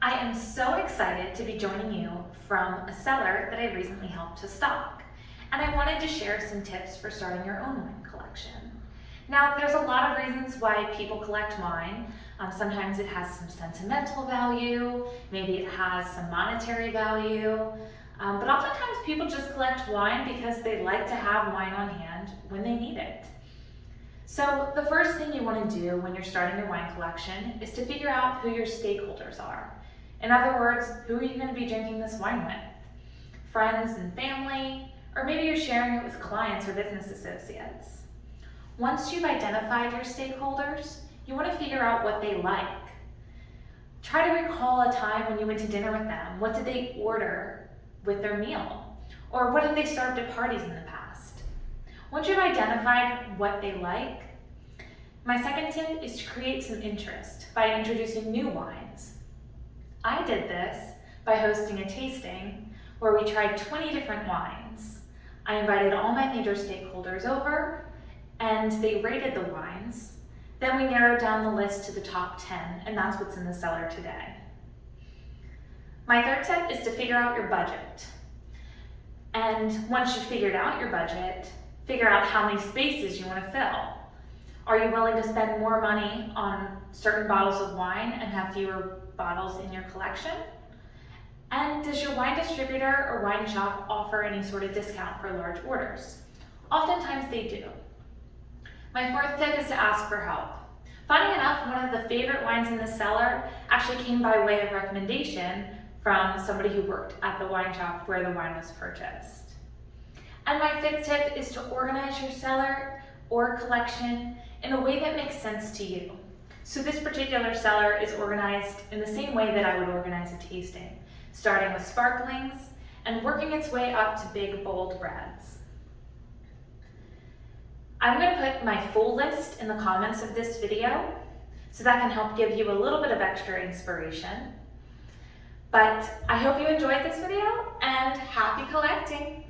I am so excited to be joining you from a cellar that I recently helped to stock, and I wanted to share some tips for starting your own wine collection. Now, there's a lot of reasons why people collect wine. Sometimes it has some sentimental value, maybe it has some monetary value, but oftentimes people just collect wine because they like to have wine on hand when they need it. So the first thing you want to do when you're starting your wine collection is to figure out who your stakeholders are. In other words, who are you going to be drinking this wine with? Friends and family, or maybe you're sharing it with clients or business associates. Once you've identified your stakeholders, you want to figure out what they like. Try to recall a time when you went to dinner with them. What did they order with their meal? Or what have they served at parties in the past? Once you've identified what they like, my second tip is to create some interest by introducing new wines. I did this by hosting a tasting where we tried 20 different wines. I invited all my major stakeholders over and they rated the wines. Then we narrowed down the list to the top 10, and that's what's in the cellar today. My third tip is to figure out your budget. And once you've figured out your budget, figure out how many spaces you want to fill. Are you willing to spend more money on certain bottles of wine and have fewer bottles in your collection? And does your wine distributor or wine shop offer any sort of discount for large orders? Oftentimes they do. My fourth tip is to ask for help. Funny enough, one of the favorite wines in the cellar actually came by way of recommendation from somebody who worked at the wine shop where the wine was purchased. And my fifth tip is to organize your cellar or collection in a way that makes sense to you. So this particular cellar is organized in the same way that I would organize a tasting, starting with sparklings and working its way up to big, bold reds. I'm going to put my full list in the comments of this video, so that can help give you a little bit of extra inspiration. But I hope you enjoyed this video, and happy collecting!